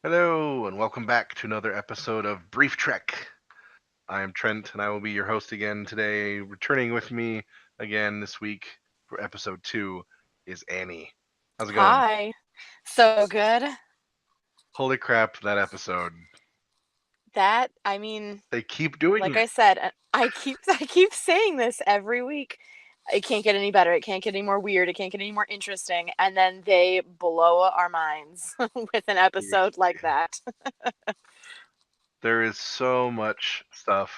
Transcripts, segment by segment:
Hello, and welcome back to another episode of Brief Trek. I am Trent, and I will be your host again today. Returning with me again this week for episode 2 is Annie. How's it going? Hi. So good. Holy crap, that episode. They keep doing Like it. I said, I keep saying this every week. It can't get any better. It can't get any more weird. It can't get any more interesting. And then they blow our minds with an episode like that. There is so much stuff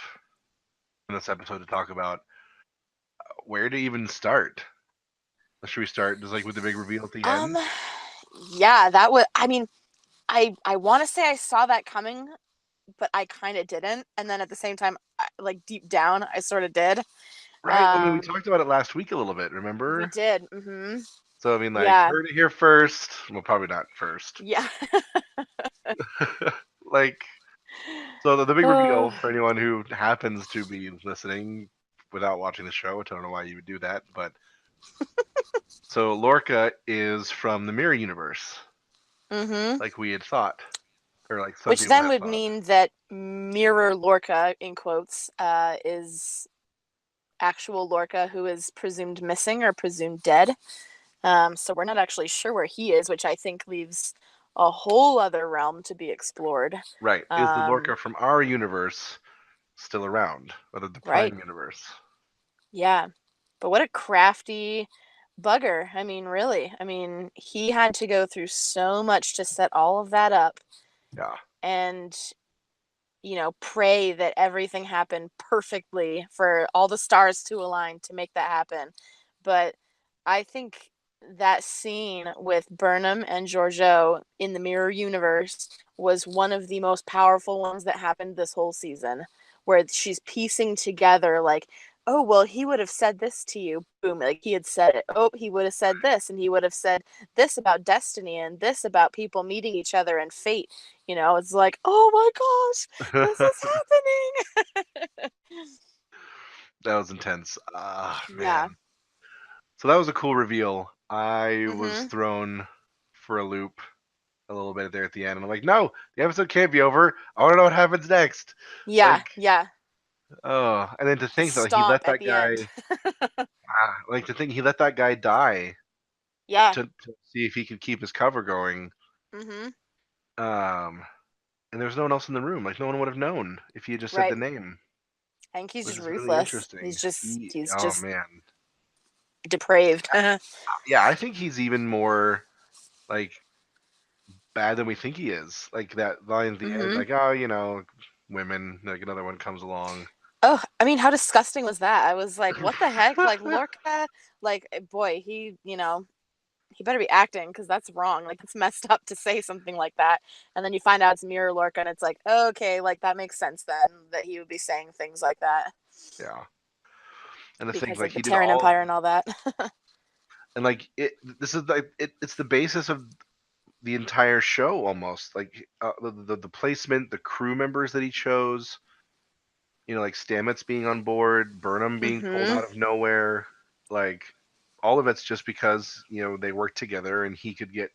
in this episode to talk about. Where to even start? Should we start just like with the big reveal at the Um end? yeah, that was I want to say I saw that coming, but I kind of didn't. And then at the same time, like deep down, I sort of did. Right. I mean, we Um talked about it last week a little bit, we remember? did. Mhm. So, I mean, like, Yeah. heard it here first. Well, probably not first. Yeah. Like, so the big reveal Oh. for anyone who happens to be listening without watching the show, which I don't know why you would do that, but so Lorca is from the Mirror Universe, Mhm. like we had thought, or like some Which people then had would thought. mean that Mirror Lorca, in quotes, is actual Lorca who is presumed missing or presumed dead. So we're not actually sure where he is, which I think leaves a whole other realm to be explored. Right. Is the Um, Lorca from our universe still around? Or the right. Prime Universe? Yeah. But what a crafty bugger. I mean, really. I mean, he had to go through so much to set all of that up. Yeah. And pray that everything happened perfectly for all the stars to align to make that happen. But I think that scene with Burnham and Georgiou in the mirror universe was one of the most powerful ones that happened this whole season, where she's piecing together like, oh well, he would have said this to you, boom, like he had said it, oh he would have said this, and he would have said this about destiny and this about people meeting each other and fate. It's like, oh my gosh, this That is happening. was intense. Yeah. Man. So that was a cool reveal. I was Mhm. thrown for a loop a little bit there at the end. And I'm like, no, the episode can't be over. I want to know what happens next. Yeah, Like, yeah. oh, and then to The think that like, he stomp let at that the end. guy, like to think he let that guy die Yeah. to see if he could keep his cover going. Mhm. Um, and there was no one else in the room. Like, no one would have known if he had just said the Right. name, I think he's which just is really ruthless. interesting. He's Oh just man, depraved. yeah, I think he's even more like bad than we think he is. Like that line at the end, Mhm. like, oh, women. Like another one comes along. Oh, I mean, how disgusting was that? I was like, what the heck? Like Lorca, like boy, he better be acting because that's wrong. Like it's messed up to say something like that. And then you find out it's Mirror Lorca and it's like, okay, like that makes sense then that he would be saying things like that Yeah, and the thing because like of the he did Terran all of Empire and all that. and like it. This is like it's the basis of the entire show almost. Like the placement, the crew members that he chose. Like Stamets being on board, Burnham being pulled Mhm. out of nowhere. Like all of it's just because they worked together and she could get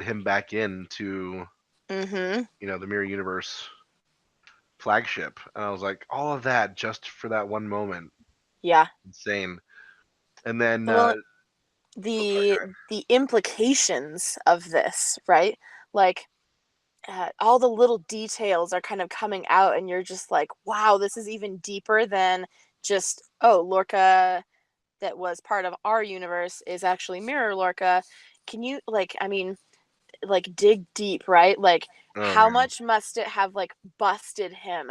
him back into Mhm. the Mirror Universe flagship. And I was like, all of that just for that one moment. Yeah. Insane. And then, Well, oh, sorry, go the ahead. the implications of this, right? Like all the little details are kind of coming out and you're just like, wow, this is even deeper than just, oh, Lorca that was part of our universe is actually Mirror Lorca. Can you like, I mean, like dig deep, right? Like Oh how man. much must it have like busted him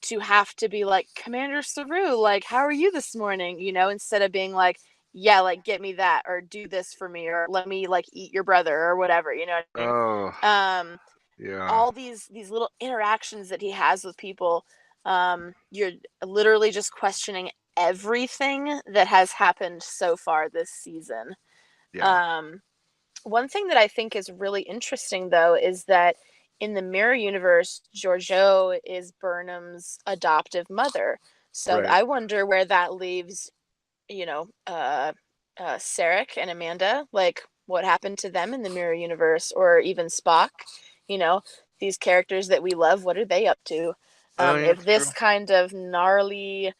to have to be like, Commander Saru, like how are you this morning, instead of being like, yeah, like get me that or do this for me or let me like eat your brother or whatever, you know what Oh I mean? yeah. All these little interactions that he has with people, you're literally just questioning everything that has happened so far this season. Yeah. um, One thing that I think is really interesting, though, is that in the Mirror Universe, Georgiou is Burnham's adoptive mother. So Right. I wonder where that leaves, Sarek and Amanda. Like, what happened to them in the Mirror Universe, or even Spock? you know, these characters that we love, what are they up to? Oh yeah, If that's true. this kind of gnarly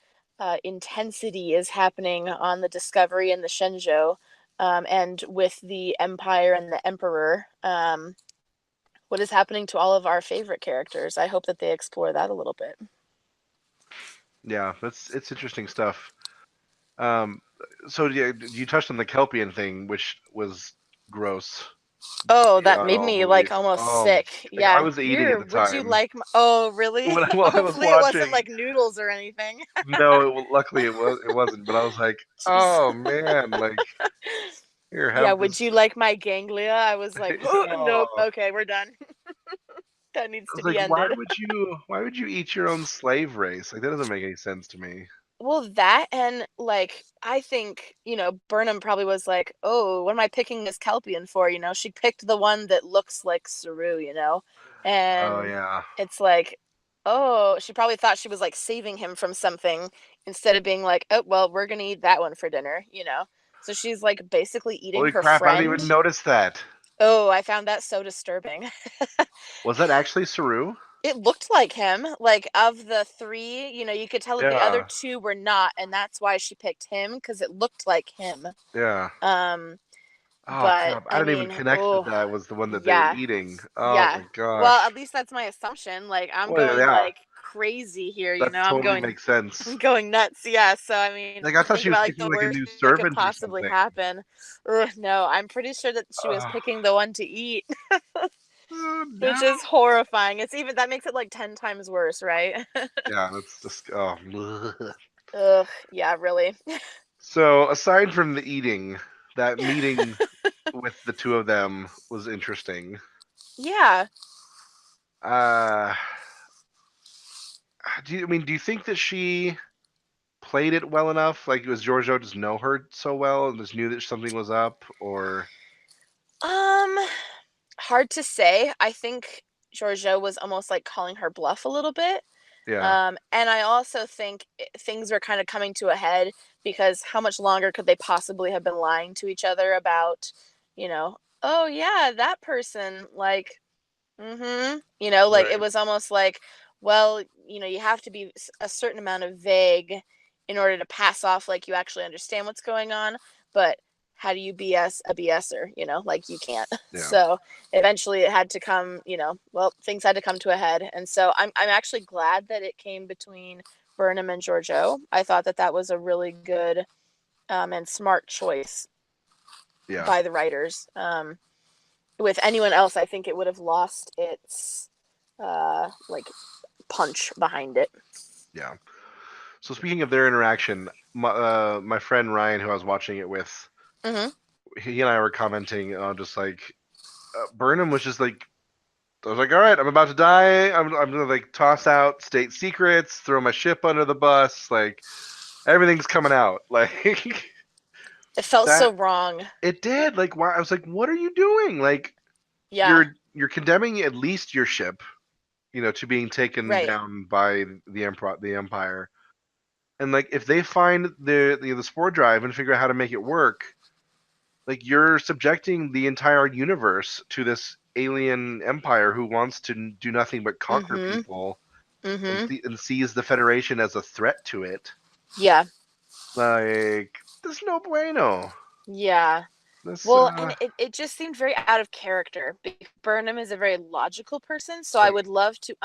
intensity is happening on the Discovery and the Shenzhou, and with the Empire and the Emperor, what is happening to all of our favorite characters? I hope that they explore that a little bit. Yeah, that's it's interesting stuff. Um, so yeah, you touched on the Kelpian thing, which was gross. Oh, that Yeah, made all me like movies. almost sick. Like I Yeah, was eating at here, the would you time like oh, really? while I was Hopefully it wasn't watching. like noodles or anything. No, luckily it wasn't. But I was like, Jeez. oh man, like here, Yeah, have would this. you like my ganglia? I was like, oh, nope. Oh. Okay, we're done. That needs I to was be like, ended. why would you eat your own slave race? Like that doesn't make any sense to me. Well, that and like I think, Burnham probably was like, "Oh, what am I picking this Kelpian for?" She picked the one that looks like Saru. Oh And yeah. it's like, oh, she probably thought she was like saving him from something instead of being like, "Oh, well, we're gonna eat that one for dinner." So she's like basically eating Holy her crap, I didn't friend. even notice that. Oh, I found that so disturbing. Was that actually Saru? It looked like him. Like of the three, you could tell that the other Yeah. two were not, and that's why she picked him because it looked like him. Yeah. Um, Oh but crap. I I didn't even mean, connect that oh that was the one that they were yeah, eating. Oh yeah. my Well, gosh. at least that's my assumption. Like I'm Well, going yeah. like crazy here. That I'm totally going, makes I'm sense. going nuts. Yeah. So I mean, Like I thought think she was about like picking the like a worst new that could servant or possibly something. happen. Ugh, no, I'm pretty sure that she was Uh, picking the one to eat, oh which no. is horrifying. It's even that makes it like 10 times worse, right? Yeah, that's just bleh. Ugh, yeah, really. So aside from the eating, that meeting with the two of them was interesting. Yeah. Uh, do you think that she played it well enough? Like, was Giorgio just know her so well and just knew that something was up, or Um, Hard to say. I think Giorgio was almost like calling her bluff a little bit. yeah, And I also think things were kind of coming to a head because how much longer could they possibly have been lying to each other about, oh yeah, that person, like, like it right, was almost like, well, you have to be a certain amount of vague in order to pass off like you actually understand what's going on. But how do you BS a BSer? Like you can't. yeah, So eventually it had to come. Well, things had to come to a head, and so I'm actually glad that it came between Burnham and Giorgio. I thought that that was a really good and smart choice yeah, by the writers. With anyone else, I think it would have lost its like punch behind it. yeah. So speaking of their interaction, my friend Ryan, who I was watching it with, Mm-hmm. he and I were commenting on just like Burnham was just like I was like, all right, I'm about to die. I'm gonna like toss out state secrets, throw my ship under the bus, like everything's coming out. Like It felt that so wrong. it did. Like why I was like, what are you doing? Like Yeah. you're condemning at least your ship, to being taken Right. down by the Empire. And like if they find the spore drive and figure out how to make it work, like you're subjecting the entire universe to this alien empire who wants to do nothing but conquer Mm-hmm. people and Mm-hmm. sees the Federation as a threat to it. Yeah. Like, there's no bueno. Yeah. This, Well, and it just seemed very out of character. Burnham is a very logical person, so I right, would love to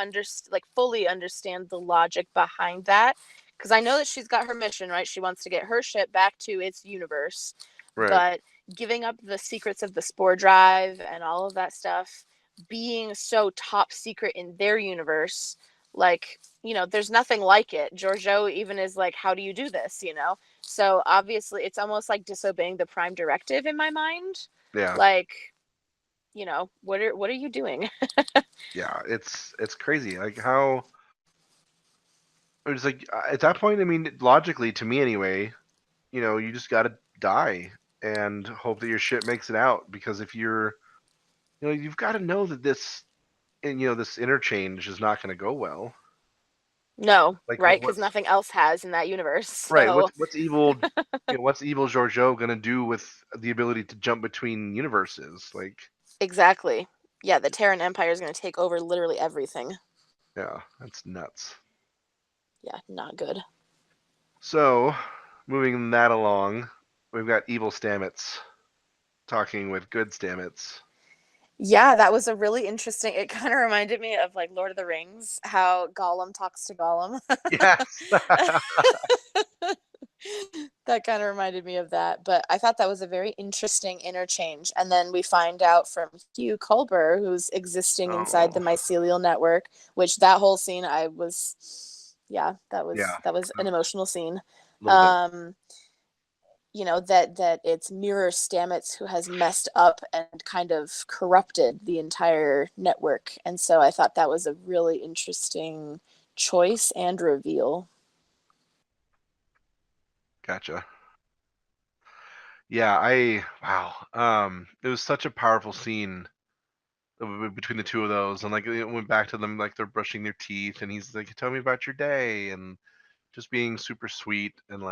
like fully understand the logic behind that. Because I know that she's got her mission, right? She wants to get her ship back to its universe, right, but giving up the secrets of the spore drive and all of that stuff, being so top secret in their universe, like, there's nothing like it. Giorgio even is like, how do you do this? So obviously, it's almost like disobeying the prime directive in my mind. yeah, Like, what are you doing? yeah. It's crazy. Like how it's like at that point. I mean, logically, to me anyway, you just gotta die and hope that your ship makes it out. Because if you've got to know that this interchange is not going to go well. No, Like right? Because nothing else has in that universe. right? So What's evil Giorgio gonna do with the ability to jump between universes? Like, exactly. Yeah, the Terran Empire is going to take over literally everything. Yeah, that's nuts. Yeah, not good. So, moving that along, we've got evil Stamets talking with good Stamets. Yeah, that was a really interesting. It kind of reminded me of like Lord of the Rings, how Gollum talks to Gollum. Yes. That kind of reminded me of that. But I thought that was a very interesting interchange. And then we find out from Hugh Culber, who's existing inside the Oh, mycelial network, which that whole scene I was, yeah, yeah, that was a an emotional scene. little bit. Um, that it's Mirror Stamets who has messed up and kind of corrupted the entire network. And so I thought that was a really interesting choice and reveal. Gotcha. Yeah, wow. It was such a powerful scene between the two of those, and like it went back to them like they're brushing their teeth, and he's like, "Tell me about your day," and just being super sweet and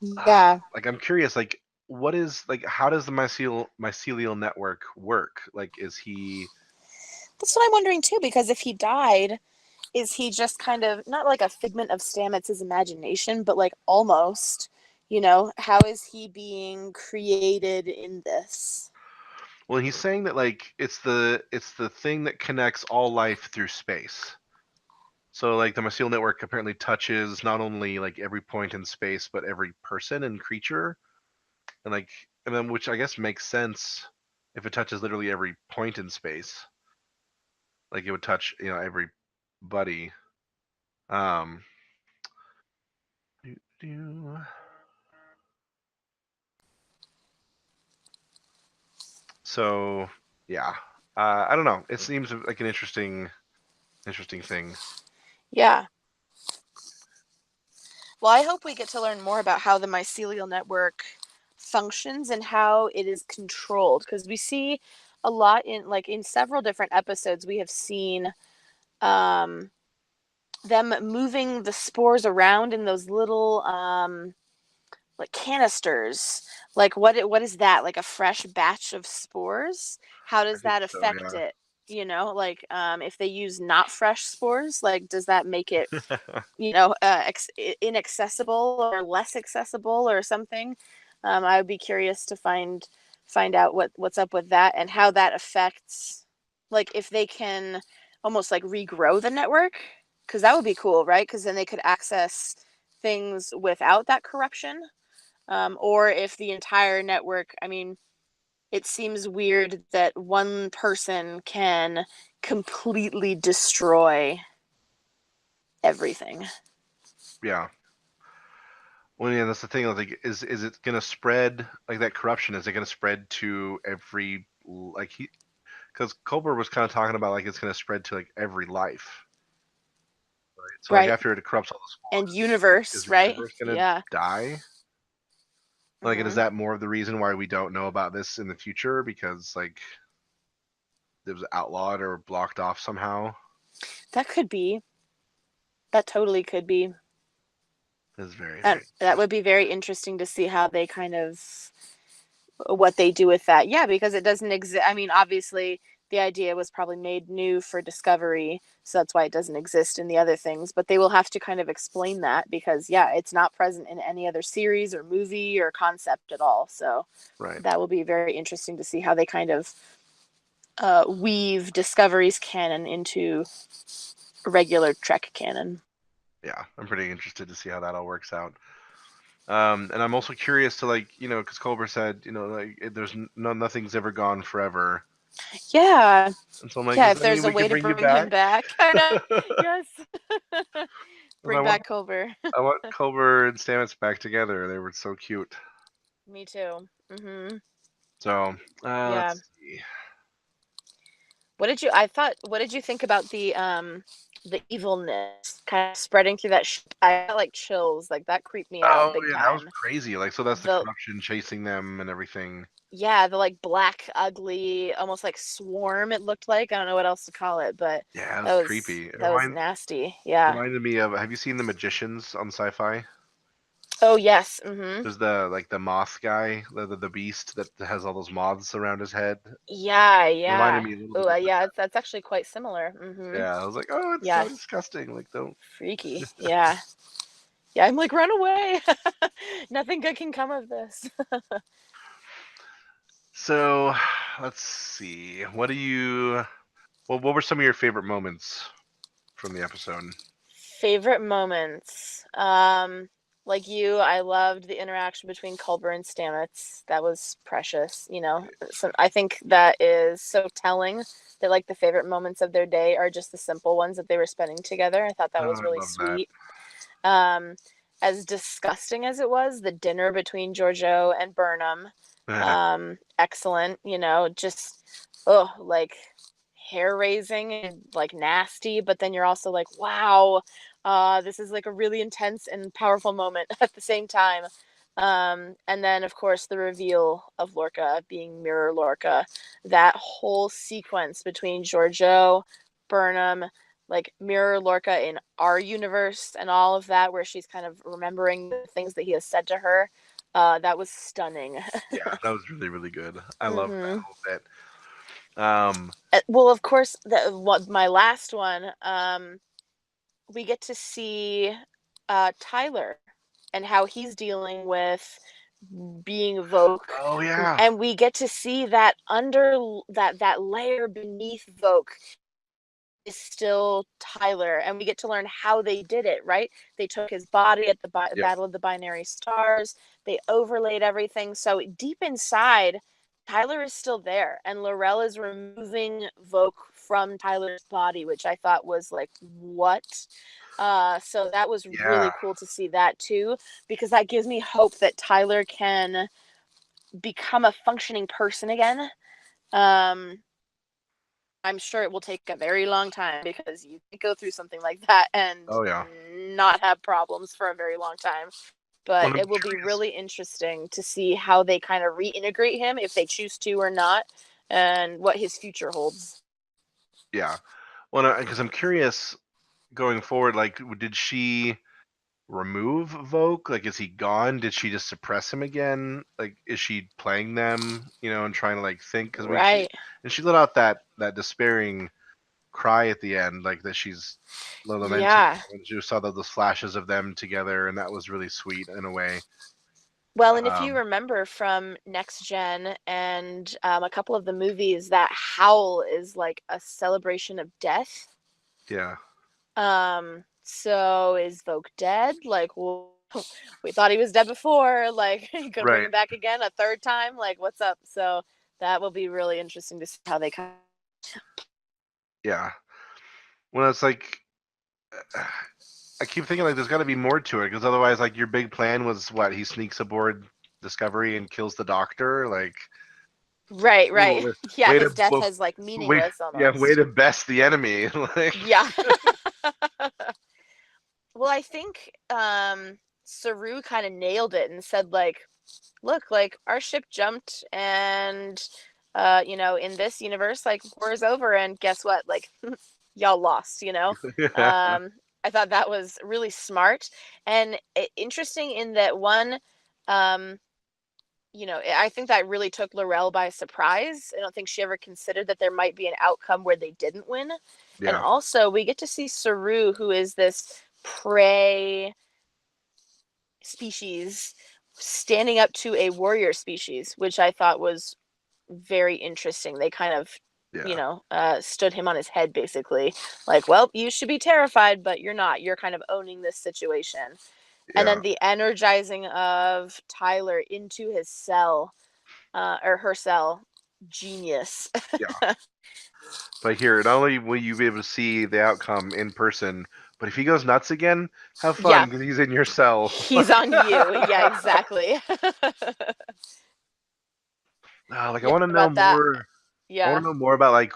Yeah, like I'm curious, like what is like how does the mycelial network work? Like, is he? that's what I'm wondering too, because if he died, is he just kind of not like a figment of Stamets' imagination, but like almost, how is he being created in this? Well, he's saying that like it's the thing that connects all life through space. So like the mycelial network apparently touches not only like every point in space, but every person and creature, and like and then which I guess makes sense if it touches literally every point in space. Like it would touch everybody. Um, do, do. So yeah, I don't know. It seems like an interesting thing. Yeah. Well, I hope we get to learn more about how the mycelial network functions and how it is controlled, because we see a lot in several different episodes we have seen um them moving the spores around in those little like canisters. Like what is that? Like a fresh batch of spores? How I does think that so. affect it? Like if they use not fresh spores, like does that make it Yeah. inaccessible or less accessible or something? I would be curious to find out what's up with that and how that affects, like if they can almost like regrow the network, because that would be cool, right? Because then they could access things without that corruption, or if the entire network. I mean, it seems weird that one person can completely destroy everything. Yeah. Well, yeah, that's the thing. Like, is it gonna spread like that corruption? Is it gonna spread to every like he? Because Colbert was kind of talking about like it's gonna spread to like every life. So like Right. after it corrupts all the And spores, is universe, the right? universe gonna Yeah. die? Like, and is Hmm. that more of the reason why we don't know about this in the future? Because like it was outlawed or blocked off somehow. That could be. That totally could be. It's very, And very that would be very interesting to see how they kind of what they do with that. Yeah, because it doesn't exist. I mean, obviously, the idea was probably made new for Discovery, so that's why it doesn't exist in the other things. But they will have to kind of explain that because, yeah, it's not present in any other series or movie or concept at all. So right. that will be very interesting to see how they kind of weave Discovery's canon into regular Trek canon. Yeah, I'm pretty interested to see how that all works out. And I'm also curious to like because Colbert said like there's nothing's ever gone forever, Yeah, and so I'm like, yeah. does If that mean there's a we way can to bring you bring him back? back, I know. Yes. And I Bring want back Culber. I want Culber and Stamets back together. They were so cute. Me too. Hmm. So Yeah. let's see. What did you think about the evilness kind of spreading through that ship? I got like chills. Like that creeped me out Oh big yeah, that was time. crazy. Like so that's the The corruption chasing them and everything. Yeah, the like black, ugly, almost like swarm it looked like. I don't know what else to call it, but Yeah, it that was was creepy. It that was nasty. Yeah. reminded me of. Have you seen The Magicians on Sci-Fi? Oh, yes. Mhm. There's the like the moth guy, the beast that has all those moths around his head. Yeah, Reminded yeah. me a little Oh, bit of yeah, that's actually quite similar. that. Mhm. Yeah, I was like, oh, it's so Yes. disgusting. Like, don't. Freaky. Yeah. Yeah, I'm like, "Run away. Nothing good can come of this." So, let's see. What do you? Well, what were some of your favorite moments from the episode? Favorite moments. Like you, I loved the interaction between Culber and Stamets. That was precious, you know. So I think that is so telling that like the favorite moments of their day are just the simple ones that they were spending together. I thought that Oh, was I really love that. sweet. Um, as disgusting as it was, the dinner between Giorgio and Burnham, excellent. You know, just oh, like hair raising and like nasty, but then you're also like, wow, this is like a really intense and powerful moment at the same time. And then of course the reveal of Lorca being Mirror Lorca, that whole sequence between Giorgio, Burnham, like Mirror Lorca in our universe and all of that, where she's kind of remembering the things that he has said to her. That was stunning. Yeah, that was really really good. I love that hmm whole bit. Um, Well, of course, what my last one. We get to see Tyler and how he's dealing with being Voke, oh yeah, and we get to see that under that layer beneath Voke is still Tyler, and we get to learn how they did it, right? They took his body at the yep, Battle of the Binary Stars, they overlaid everything. So deep inside, Tyler is still there, and Laurel is removing Voke from Tyler's body, which I thought was like, what? So that was yeah. really cool to see that too, because that gives me hope that Tyler can become a functioning person again. Um, I'm sure it will take a very long time because you can go through something like that and Oh yeah. not have problems for a very long time. But Well, I'm it will be curious. really interesting to see how they kind of reintegrate him, if they choose to or not, and what his future holds. Yeah. Well, because I'm curious going forward. Like, did she remove Vogue? Like, is he gone? Did she just suppress him again? Like, is she playing them? And trying to like think. Because I mean, Right. she let out that despairing cry at the end, like that she's lamenting. Yeah. And she saw those flashes of them together, and that was really sweet in a way. Well, and if you Um, remember from Next Gen and a couple of the movies, that howl is like a celebration of death. yeah. So is Vogue dead? Like, we thought he was dead before. Like, you gonna bring Right. him back again a third time? Like, what's up? So that will be really interesting to see how they come. Yeah. Well, it's like I keep thinking like there's got to be more to it because otherwise, like your big plan was what he sneaks aboard Discovery and kills the Doctor. Like, Right, right. ooh, Yeah, way to his death well, has like wait, meaningless yeah, way almost. to best the enemy. Like, Yeah. Well, I think Saru kind of nailed it and said like, look, like our ship jumped and in this universe like war is over and guess what? Like y'all lost. yeah, I thought that was really smart and interesting in that one um I think that really took Laurel by surprise. I don't think she ever considered that there might be an outcome where they didn't win. And yeah, also, we get to see Saru, who is this prey species, standing up to a warrior species, which I thought was very interesting. They kind of, yeah, stood him on his head, basically. Like, well, you should be terrified, but you're not. You're kind of owning this situation. And yeah. then the energizing of Tyler into his cell, or her cell, genius. But here, not only will you be able to see the outcome in person, but if he goes nuts again, have fun Yeah, because he's in your cell. he's on you. Yeah, exactly. Like I Yeah, want to know about that. more. I want Yeah. to know more about like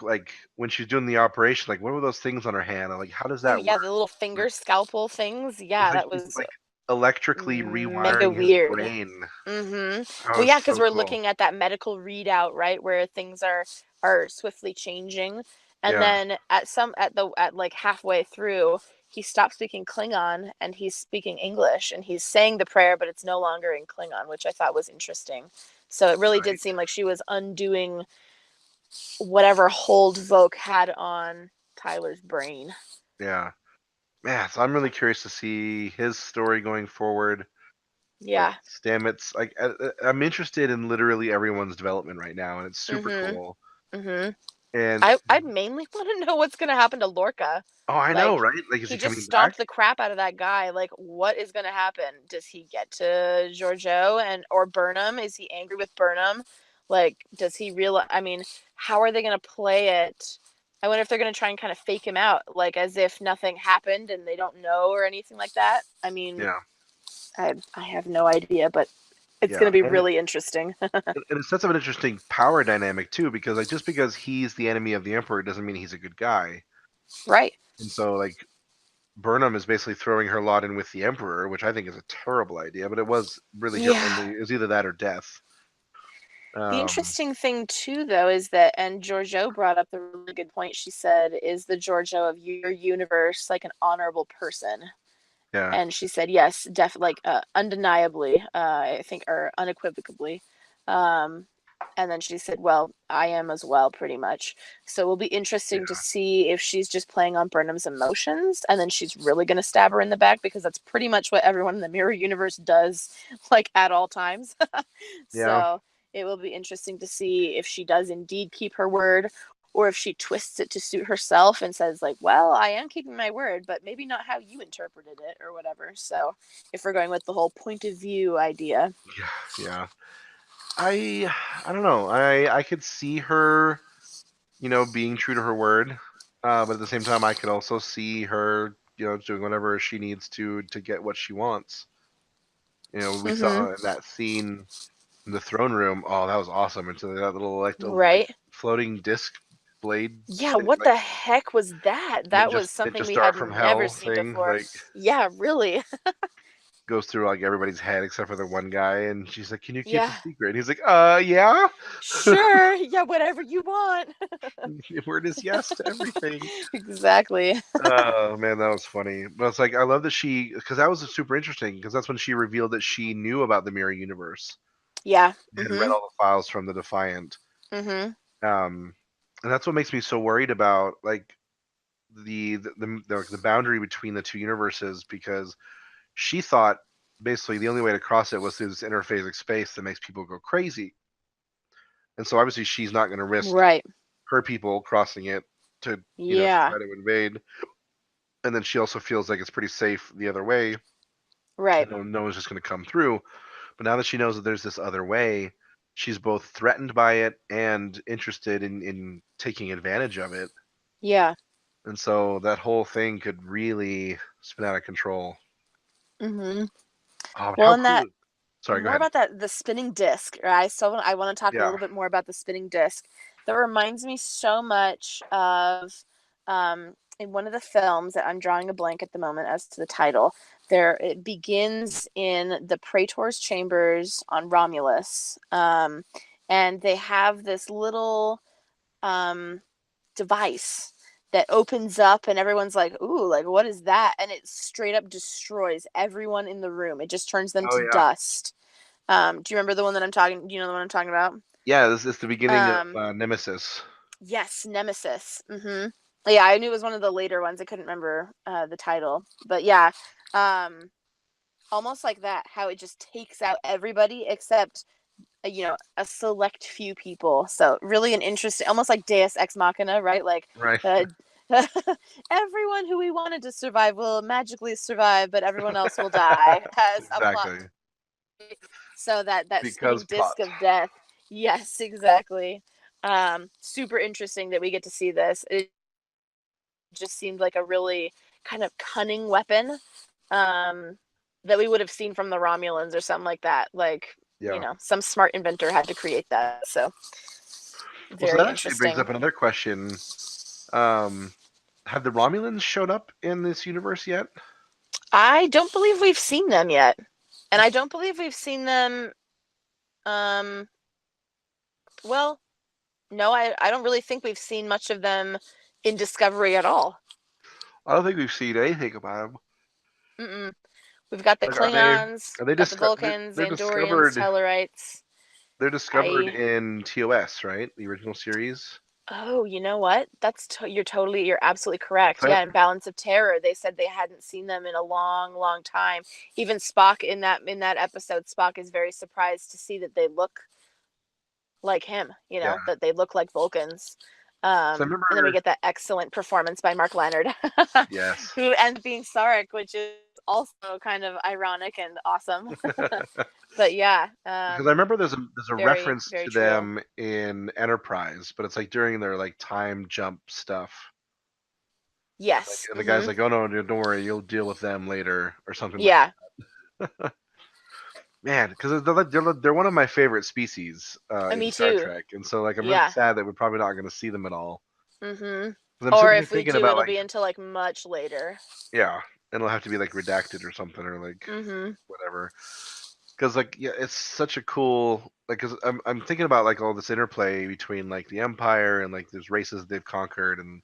when she's doing the operation. Like, what were those things on her hand? And, like, how does Oh, that yeah, work? the little Like, finger scalpel things. it's Yeah, like that she's was like electrically mega rewiring his weird. brain. That Well, was yeah, because so we're cool. looking at that medical readout, right, where things are swiftly changing, and Yeah, then at like halfway through, he stopped speaking Klingon and he's speaking English, and he's saying the prayer, but it's no longer in Klingon, which I thought was interesting. So it really did Right. seem like she was undoing whatever hold Voke had on Tyler's brain. Yeah. Man, so I'm really curious to see his story going forward. Like Yeah. Stamets, like I'm interested in literally everyone's development right now, and it's super Mhm. cool. Mhm. And I mainly want to know what's going to happen to Lorca. oh, I know, Like, right? Like, is he he just coming back? stomped the crap out of that guy. Like, what is going to happen? Does he get to Giorgio and or Burnham? Is he angry with Burnham? Like, does he realize? I mean, how are they going to play it? I wonder if they're going to try and kind of fake him out, like as if nothing happened and they don't know or anything like that. I mean, Yeah, I have no idea, but it's going yeah, to be and really interesting. it sets up an interesting power dynamic too, because like just because he's the enemy of the Emperor doesn't mean he's a good guy. Right. And so like Burnham is basically throwing her lot in with the Emperor, which I think is a terrible idea. But it was really her Yeah. only. It was either that or death. The Um, interesting thing too, though, is that, and Giorgio brought up the really good point. She said, "Is the Giorgio of your universe like an honorable person?" yeah, And she said, "Yes, like undeniably, I think, or unequivocally." Um, and then she said, "Well, I am as well, pretty much." So it will be interesting to yeah, see if she's just playing on Burnham's emotions, and then she's really going to stab her in the back, because that's pretty much what everyone in the mirror universe does, like at all times. yeah, So it will be interesting to see if she does indeed keep her word, or if she twists it to suit herself and says, like, well, I am keeping my word, but maybe not how you interpreted it or whatever. So if we're going with the whole point of view idea. yeah, yeah. I don't know. I could see her, being true to her word, but at the same time, I could also see her, doing whatever she needs to get what she wants. We Mm-hmm. saw in that scene in the throne room. Oh, that was awesome! And so that little like Right. floating disc blade Yeah, thing, what like the heck was that? That ninja was something ninja we star had from never hell seen thing, before. like Yeah, really. goes through like everybody's head except for the one guy, and she's like, "Can you keep Yeah. the secret?" And he's like, yeah." Sure. Yeah, whatever you want. Word is yes to everything. Exactly. Oh man, that was funny. But it's like I love that because that was super interesting because that's when she revealed that she knew about the mirror universe Yeah. and had read Mm-hmm. all the files from the Defiant. Mm-hmm. Um, and that's what makes me so worried about like the boundary between the two universes because she thought basically the only way to cross it was through this interphasic space that makes people go crazy. And so obviously she's not going to risk Right. her people crossing it to Yeah. try to invade. And then she also feels like it's pretty safe the other way. Right. And no one's just going to come through. But now that she knows that there's this other way, she's both threatened by it and interested in taking advantage of it. Yeah. And so that whole thing could really spin out of control. Mm-hmm. Oh, but Well, how and cool! that Sorry, go more ahead. about that the spinning disc. I want to talk a Yeah, little bit more about the spinning disc. That reminds me so much of in one of the films that I'm drawing a blank at the moment as to the title. There it begins in the Praetor's chambers on Romulus, and they have this little um, device that opens up and everyone's like, ooh, like what is that? And it straight up destroys everyone in the room. It just turns them oh to yeah, dust. Do you remember the one that I'm talking? Do you know the one I'm talking about? yeah. This is the beginning of Um, Nemesis. yes, Nemesis. Mm-hmm. Yeah, I knew it was one of the later ones. I couldn't remember the title, but yeah, um, almost like that. How it just takes out everybody except a select few people. So really an interesting, almost like Deus Ex Machina, right? Like Right. uh, everyone who we wanted to survive will magically survive, but everyone else will die as a plot. Exactly. So that Because spinning plot. disc of death. Yes, exactly. Super interesting that we get to see this. It just seemed like a really kind of cunning weapon um, that we would have seen from the Romulans or something like that. Like, Yeah. some smart inventor had to create that. So Well, so very that actually brings interesting. up another question. Um, have the Romulans showed up in this universe yet? I don't believe we've seen them yet. And I don't believe we've seen them. Um, well, no, I don't really think we've seen much of them in Discovery at all. I don't think we've seen anything about them. Mm-mm. We've got the Like, are they? Klingons, Are we've they got the They're, Vulcans, they're Andorians, discovered. Tellarites. They're discovered I in TOS, right? The original series. Oh, you know what? You're absolutely correct. So Yeah, in Balance of Terror, they said they hadn't seen them in a long, long time. Even Spock in that episode, Spock is very surprised to see that they look like him, yeah. that they look like Vulcans. So I And then we remember. get that excellent performance by Mark Leonard, Yes. who ends up being Sarek, which is also kind of ironic and awesome. But yeah, Because I remember there's a very, reference very to true. them in Enterprise, but it's like during their like time jump stuff. Like, Yes. and the guy's like, "Oh no, don't worry, you'll deal with them later," or something like. Yeah. Man, because they're one of my favorite species in Me Star too. Trek, and so like I'm really Yeah. sad that we're probably not going to see them at all. Mm-hmm. Because I'm Or sitting here if we thinking do, about it'll like, be until like much later. yeah, and it'll have to be like redacted or something or like Mm-hmm. whatever. Because like yeah, it's such a cool like because I'm thinking about like all this interplay between like the Empire and like there's races they've conquered and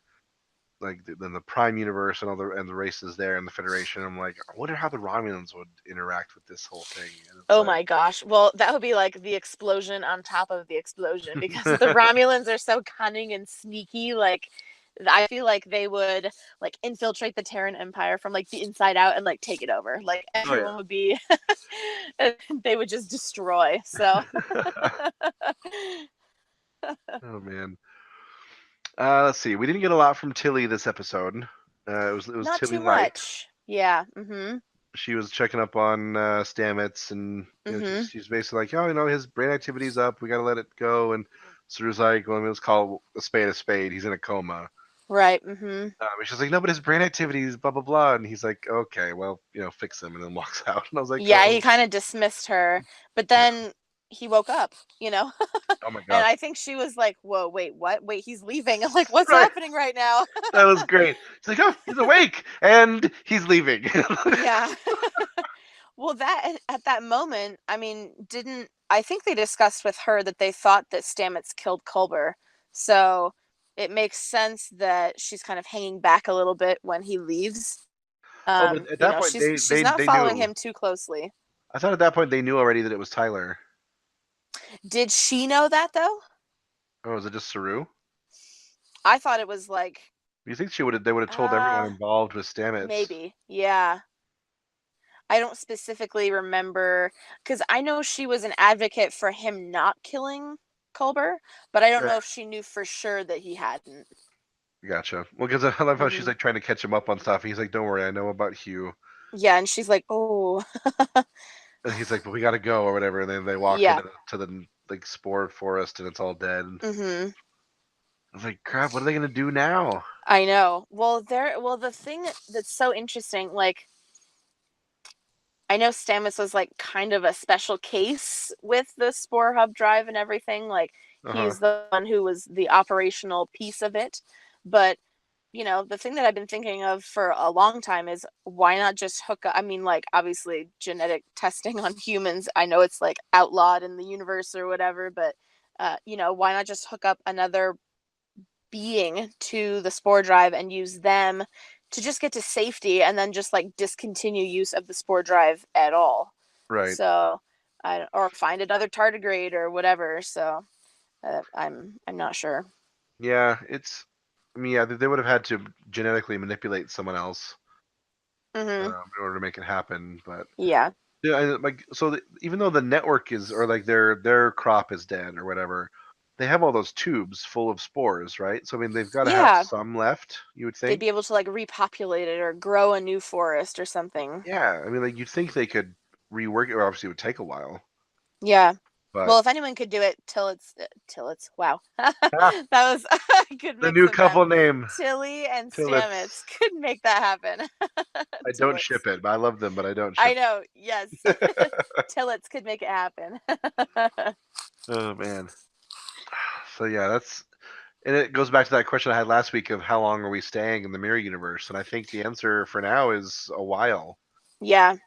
like then the Prime universe and all the races there and the Federation. I'm like, I wonder how the Romulans would interact with this whole thing. And it's Oh like, my gosh. Well, that would be like the explosion on top of the explosion because the Romulans are so cunning and sneaky. Like, I feel like they would like infiltrate the Terran Empire from like the inside out and like take it over. Like, oh everyone would be, they would just destroy. So, yeah, oh man. Let's see. We didn't get a lot from Tilly this episode. It was not Tilly too Light. much. Yeah. Mm-hmm. She was checking up on Stamets, and Mm-hmm. she's basically like, oh, his brain activity's up. We gotta let it go. And Saru's like, well, let's call a spade a spade. He's in a coma. Right. Mm-hmm. And she's like, no, but his brain activity is blah blah blah. And he's like, okay, well, fix him, and then walks out. And I was like, Yeah, he oh, kind of dismissed her, but yeah. then he woke up, you know? Oh my And gosh, I think she was like, "Whoa, wait, what? Wait, he's leaving." I'm like, "What's right? happening right now?" That was great. She's like, oh, he's awake, and he's leaving. Yeah. Well, that at that moment, I mean, didn't I think they discussed with her that they thought that Stamets killed Culber. So, it makes sense that she's kind of hanging back a little bit when he leaves. Oh, but at that point, She's not they following knew. him too closely. I thought at that point they knew already that it was Tyler. Did she know that though? Oh, is it just Saru? I thought it was like You think they would have told everyone uh involved with Stamets? maybe. Yeah. I don't specifically remember because I know she was an advocate for him not killing Culber, but I don't Right. know if she knew for sure that he hadn't. Gotcha. Well, because I love how she's Hmm. like trying to catch him up on stuff. He's like, "Don't worry, I know about Hugh." Yeah, and she's like, "Oh, And he's like, "But we gotta go," or whatever. And then they walk yeah." into the like spore forest, and it's all dead. Hmm. I was like, "Crap, what are they gonna do now?" I know. Well, the thing that's so interesting, like I know Stamets was like kind of a special case with the Spore Hub drive and everything. Like Uh huh. he's the one who was the operational piece of it, but the thing that I've been thinking of for a long time is why not just hook up? I mean, like, obviously, genetic testing on humans, I know it's like outlawed in the universe or whatever, but, why not just hook up another being to the spore drive and use them to just get to safety and then just like discontinue use of the spore drive at all? Right. So, or find another tardigrade or whatever. So, I'm not sure. Yeah. I mean, yeah, they would have had to genetically manipulate someone else Hmm. in order to make it happen. But Yeah. yeah, like so. Even though the network is, or like their crop is dead or whatever, they have all those tubes full of spores, right? So I mean, they've got to have Yeah. some left. You would They'd think. be able to like repopulate it or grow a new forest or something. Yeah, I mean, like you'd think they could rework it. Or obviously, it would take a while, Yeah. but Well, if anyone could do it till it's wow. ah, That was a good the mix new of them. couple name Tilly and Stamets Tillits. could make that happen. I don't ship Tillets. it, but I love them, but I don't I ship know. Yes. it. Tillets could make it happen. Oh man. So yeah, and it goes back to that question I had last week of how long are we staying in the mirror universe, and I think the answer for now is a while. Yeah.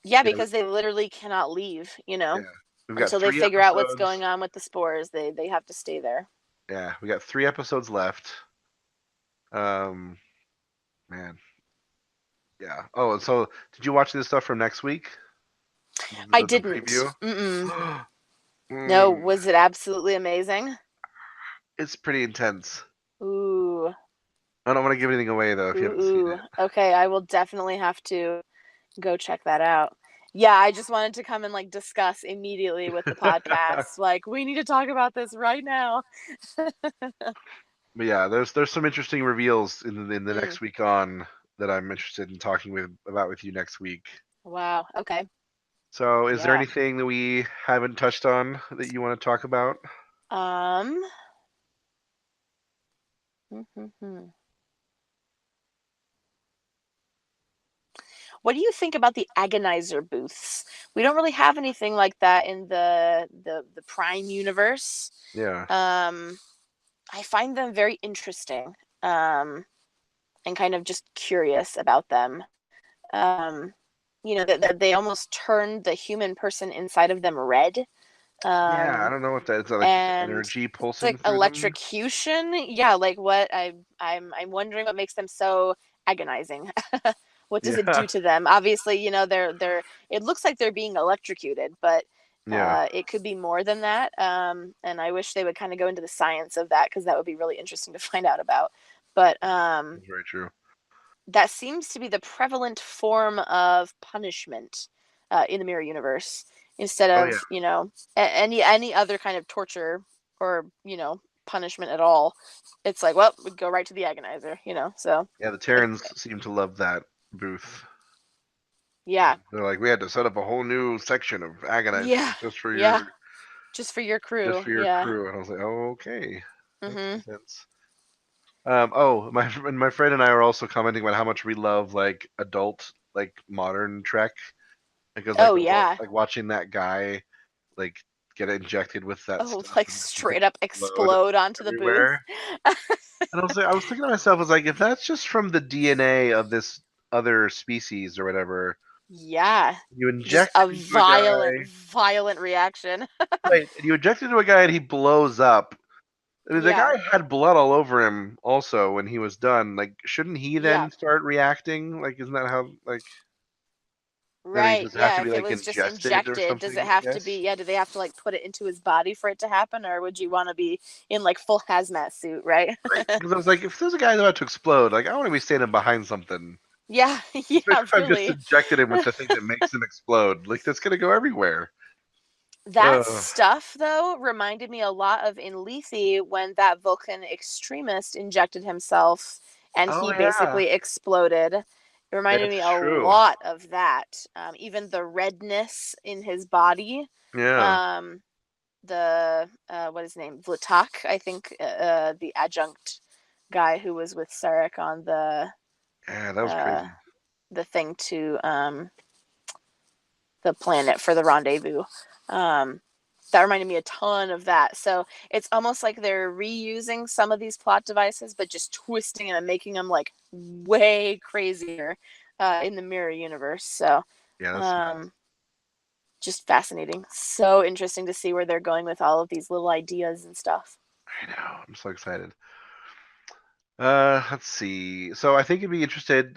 Yeah, You know, because they literally cannot leave, yeah, we've got until they three figure out what's episodes. going on with the spores. They have to stay there. Yeah, we got 3 episodes left. Um, man. Yeah. Oh, and so did you watch this stuff from next week? I The didn't. preview? Mm-mm. No, Mm, was it absolutely amazing? it's pretty intense. Ooh, I don't want to give anything away though if you ooh, haven't seen ooh. it. Okay, I will definitely have to go check that out. Yeah, I just wanted to come and like discuss immediately with the podcast. Like, we need to talk about this right now. But yeah, there's some interesting reveals in the Mm, next week on that I'm interested in talking with you next week. wow. Okay. So, is there Yeah. anything that we haven't touched on that you want to talk about? Um. What do you think about the agonizer booths? We don't really have anything like that in the Prime universe. Yeah. Um, I find them very interesting, and kind of just curious about them. Um, that they almost turned the human person inside of them red. Yeah, I Um, don't know what that is. Like just and energy it's pulsing like through them. electrocution. Yeah, like what I'm wondering what makes them so agonizing. What does it Yeah. do to them? Obviously, they're it looks like they're being electrocuted, but Yeah. it could be more than that. And I wish they would kind of go into the science of that because that would be really interesting to find out about. But That's very true. that seems to be the prevalent form of punishment in the mirror universe instead Oh yeah. of any other kind of torture or punishment at all. It's like, well, we go right to the agonizer, so Yeah, the it, Terrans seem to love that booth. yeah, They're like, we had to set up a whole new section of yeah, agonizers yeah, just for your just crew. for your Yeah. crew. And I was like, oh, okay, that's Mm-hmm. intense. Oh, my friend and I were also commenting about how much we love like adult like modern Trek because Oh yeah. like watching that guy like get injected with that Oh, stuff like and just straight up explode explode onto the booth. everywhere. And I was thinking to myself, I was like, if that's just from the DNA of this other species or whatever, Yeah, you just inject a it into a violent, guy, violent reaction. right? And you inject it into a guy and he blows up. I mean, the Yeah, guy had blood all over him also when he was done. Like, shouldn't he yeah. then start reacting? Like, isn't that how, like, I mean, Right. does it have to Yeah. be, If it like, was just ingested or injected, does it something, I have to be, guess? yeah, do they have to like put it into his body for it to happen? Or would you want to be in like full hazmat suit, right? Right. Because I was like, if there's a guy about to explode, like, I want to be standing behind something. Yeah. Especially Yeah, if I've just really. injected him with the thing that makes him explode. Like, that's going to go everywhere. That Uh, stuff, though, reminded me a lot of in Lethe when that Vulcan extremist injected himself and oh, he yeah. basically exploded. It reminded That's me a true. lot of that. Even the redness in his body. Yeah. Um, the what is his name, Vlatak, I think, the adjunct guy who was with Sarek on Yeah, that was uh, crazy. the thing to the planet for the rendezvous. Um, that reminded me a ton of that. So it's almost like they're reusing some of these plot devices, but just twisting them and making them like way crazier in the mirror universe. So Yeah, that's nuts. um, just fascinating. So interesting to see where they're going with all of these little ideas and stuff. I know. I'm so excited. Let's see. So I think you'd be interested.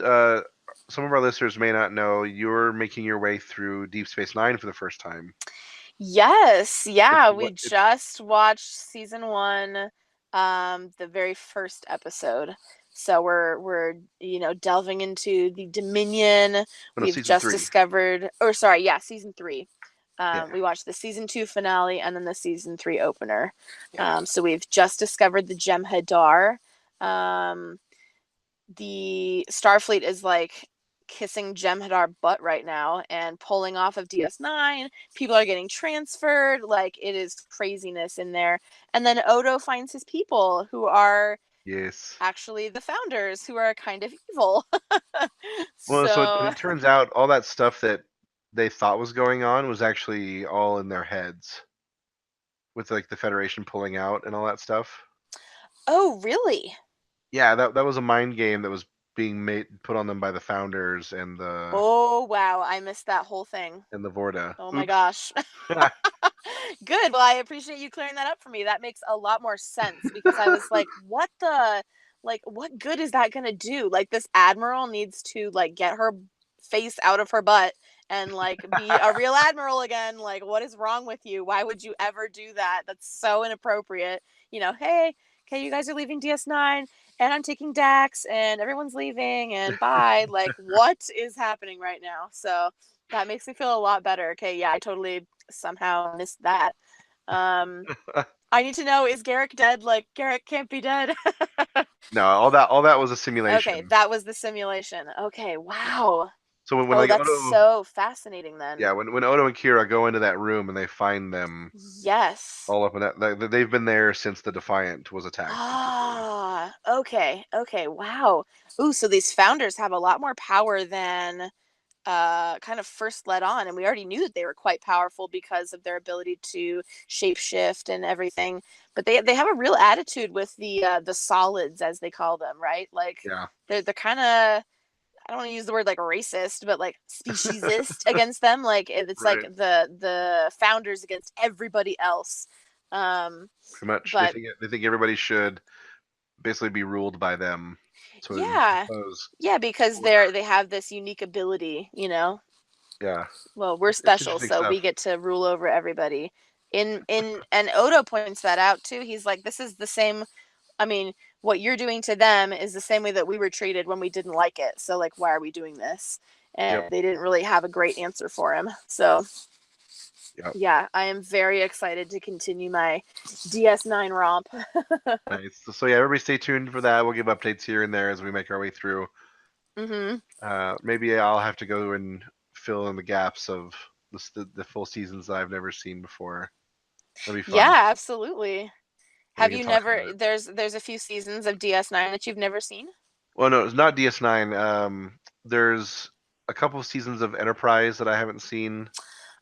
Some of our listeners may not know you're making your way through Deep Space Nine for the first time. Yes, It's yeah, we what it's just watched season 1, the very first episode. So we're delving into the Dominion. oh, no, We've season just three. discovered, or sorry, yeah, season 3. Yeah, We watched the season 2 finale and then the season 3 opener. yeah, So we've just discovered the Jem'Hadar. Um, the Starfleet is like kissing Jem'Hadar butt right now and pulling off of DS9. People are getting transferred. Like it is craziness in there. And then Odo finds his people who are yes. actually the founders who are kind of evil. Well, and So, it turns out all that stuff that they thought was going on was actually all in their heads, with like the Federation pulling out and all that stuff. oh, really? Yeah, that was a mind game that was being put on them by the founders Oh, wow. I missed that whole thing. and the Vorta. Oh my Oops. gosh. Good. Well, I appreciate you clearing that up for me. That makes a lot more sense because I was like, what the Like, what good is that gonna do? Like, this admiral needs to, like, get her face out of her butt and, like, be a real admiral again. Like, what is wrong with you? Why would you ever do that? That's so inappropriate. Hey, okay, you guys are leaving DS9, and I'm taking Dax, and everyone's leaving, and bye. Like, what is happening right now? So that makes me feel a lot better. Okay, yeah, I totally somehow missed that. Um, I need to know, is Garrick dead? Like, Garrick can't be dead. No, all that was a Okay, simulation. that was the simulation. Okay, wow. So when Oh, like that's Odo, so fascinating then. yeah, when Odo and Kira go into that room and they find them Yes. all up in that, they've been there since the Defiant was attacked, basically. Ah, okay, okay, wow. Ooh, so these founders have a lot more power than kind of first led on, and we already knew that they were quite powerful because of their ability to shapeshift and everything. But they have a real attitude with the solids, as they call them, right? Like Yeah, they're kind of, I don't want to use the word like racist, but like speciesist against them. Like it's like right. the founders against everybody else. Um, Pretty much, but they think everybody should basically be ruled by them. So yeah, impose. yeah, because they have this unique ability, Yeah, Well, we're it's special, interesting so we stuff. get to rule over everybody. In and Odo points that out too. He's like, this is the same. I mean, what you're doing to them is the same way that we were treated when we didn't like it. So like, why are we doing this? Yep, And they didn't really have a great answer for him. So yep. yeah, I am very excited to continue my DS9 romp. Nice. So yeah, everybody stay tuned for that. We'll give updates here and there as we make our way through. Mm-hmm. Maybe I'll have to go and fill in the gaps of the full seasons that I've never seen before. That'll be fun. Yeah, absolutely. And we Have can you talk never? about it. There's a few seasons of DS9 that you've never seen. Well, no, it's not DS9. There's a couple of seasons of Enterprise that I haven't seen,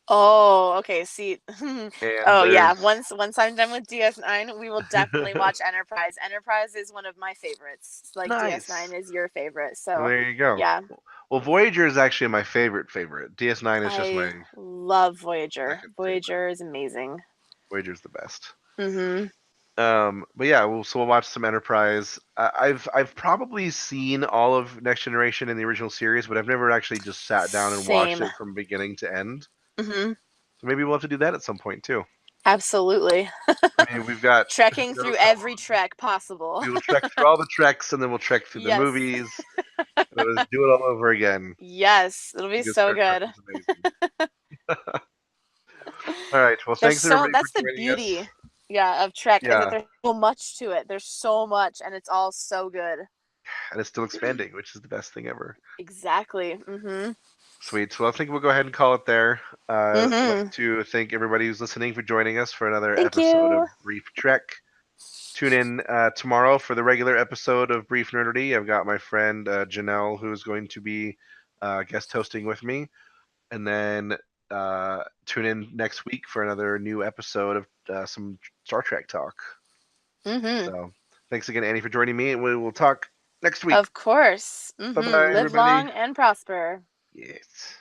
Oh, okay. See, and oh yeah. there's Once I'm done with DS9, we will definitely watch Enterprise. Enterprise is one of my favorites. Like DS9 nice. is your favorite. Well, So, there you go. yeah, Well, Voyager is actually my favorite. DS9 is just I my love Voyager. second favorite. Voyager is amazing. Voyager's the best. Mhm. But yeah, we'll watch some Enterprise. I've probably seen all of Next Generation in the original series, but I've never actually just sat down and watched Same. it from beginning to end. Mhm. So maybe we'll have to do that at some point too. Absolutely. I mean, we've got Trekking through every trek possible. we will trek through all the treks, and then we'll trek through the Yes. movies, and then we'll just do it all over again Yes, it'll be because so Star Trek good. was amazing. All right, well, There's thanks so everybody for that's the joining us. beauty, yeah, of Trek is that Yeah, there's so much to it. There's so much and it's all so good. and it's still expanding, which is the best thing ever. Exactly. Mhm. Sweet. Well, I think we'll go ahead and call it there. I'd like Mhm. to thank everybody who's listening for joining us for another Thank episode of you. Brief Trek. Tune in tomorrow for the regular episode of Brief Nerdity. I've got my friend Janelle who's going to be guest hosting with me. And then tune in next week for another new episode of some Star Trek talk. Mhm. So thanks again, Annie, for joining me, and we will talk next week. Of course. Bye bye, Mhm. Live everybody. long and prosper. Yes.